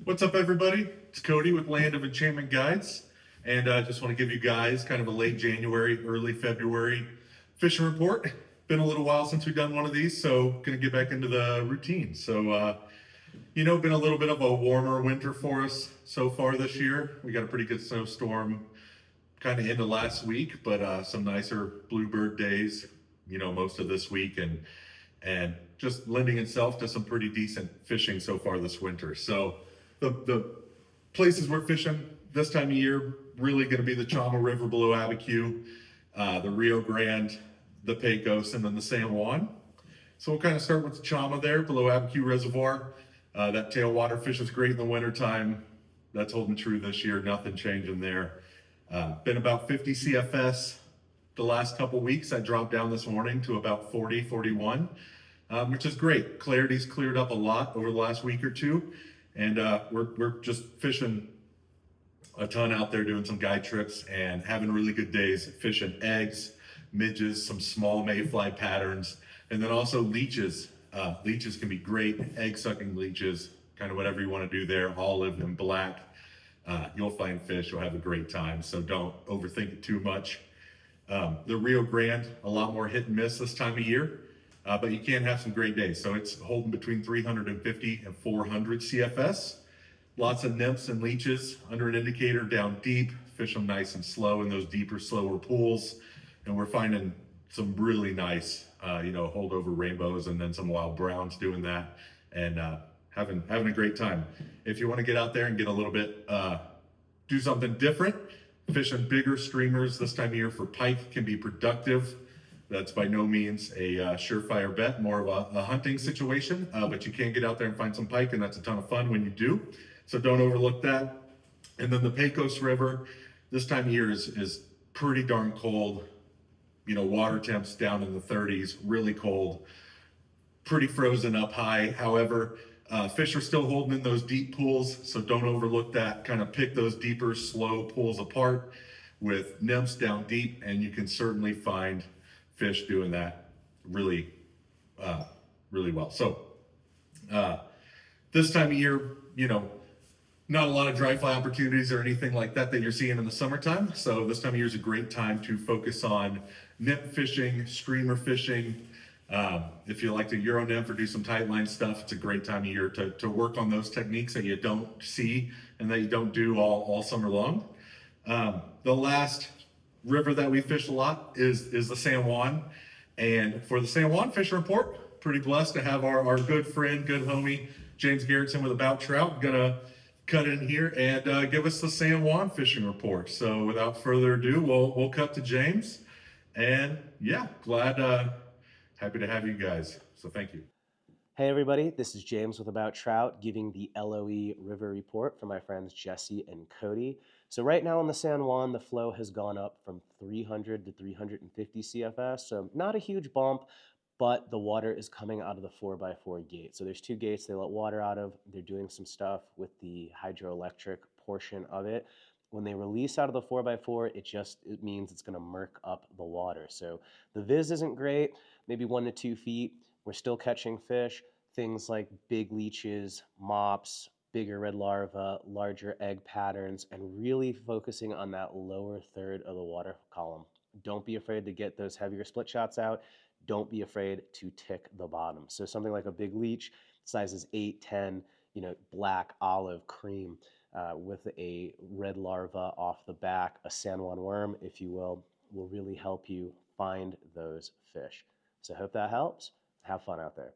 What's up, everybody? It's Cody with Land of Enchantment Guides, and I just want to give you guys kind of a late January, early February fishing report. Been a little while since we've done one of these, so gonna get back into the routine. Been a little bit of a warmer winter for us so far this year. We got a pretty good snowstorm kind of into last week, but some nicer bluebird days, most of this week, and just lending itself to some pretty decent fishing so far this winter. So the places we're fishing this time of year really going to be the Chama River below Abiquiu, the Rio Grande, the Pecos, and then the San Juan. So we'll kind of start with the Chama there below Abiquiu Reservoir. That tailwater fish is great in the wintertime. That's holding true this year. Nothing changing there. Been about 50 CFS the last couple weeks. I dropped down this morning to about 40, 41, which is great. Clarity's cleared up a lot over the last week or two. And we're just fishing a ton out there, doing some guide trips and having really good days fishing eggs, midges, some small mayfly patterns, and then also leeches. Leeches can be great, egg-sucking leeches, kind of whatever you want to do there, olive and black. You'll find fish, you'll have a great time, so don't overthink it too much. The Rio Grande, a lot more hit and miss this time of year, but you can have some great days. So it's holding between 350 and 400 CFS. Lots of nymphs and leeches under an indicator down deep, fish them nice and slow in those deeper, slower pools. And we're finding some really nice, holdover rainbows and then some wild browns doing that, and having a great time. If you want to get out there and get a little bit, do something different, fishing bigger streamers this time of year for pike can be productive. That's by no means a surefire bet, more of a hunting situation, but you can get out there and find some pike, and that's a ton of fun when you do. So don't overlook that. And then the Pecos River, this time of year is pretty darn cold. Water temps down in the 30s, really cold, pretty frozen up high. However, fish are still holding in those deep pools, so don't overlook that. Kind of pick those deeper, slow pools apart with nymphs down deep, and you can certainly find fish doing that really, really well. So this time of year, not a lot of dry fly opportunities or anything like that you're seeing in the summertime. So this time of year is a great time to focus on nymph fishing, streamer fishing. If you like to Euro nymph or do some tight line stuff, it's a great time of year to work on those techniques that you don't see and that you don't do all summer long. The last river that we fish a lot is the San Juan. And for the San Juan fishing report, pretty blessed to have our good friend, good homie, James Garrettson with About Trout, gonna cut in here and give us the San Juan fishing report. So without further ado, we'll cut to James. And yeah, happy to have you guys. So thank you. Hey everybody, this is James with About Trout giving the LOE River Report for my friends Jesse and Cody. So right now on the San Juan, the flow has gone up from 300 to 350 CFS, so not a huge bump, but the water is coming out of the 4x4 gate. So there's two gates they let water out of. They're doing some stuff with the hydroelectric portion of it. When they release out of the 4x4, it means it's gonna murk up the water. So the viz isn't great, maybe 1 to 2 feet. We're still catching fish, things like big leeches, mops, bigger red larvae, larger egg patterns, and really focusing on that lower third of the water column. Don't be afraid to get those heavier split shots out. Don't be afraid to tick the bottom. So something like a big leech, sizes 8, 10, black, olive, cream, with a red larva off the back, a San Juan worm, if you will really help you find those fish. So I hope that helps. Have fun out there.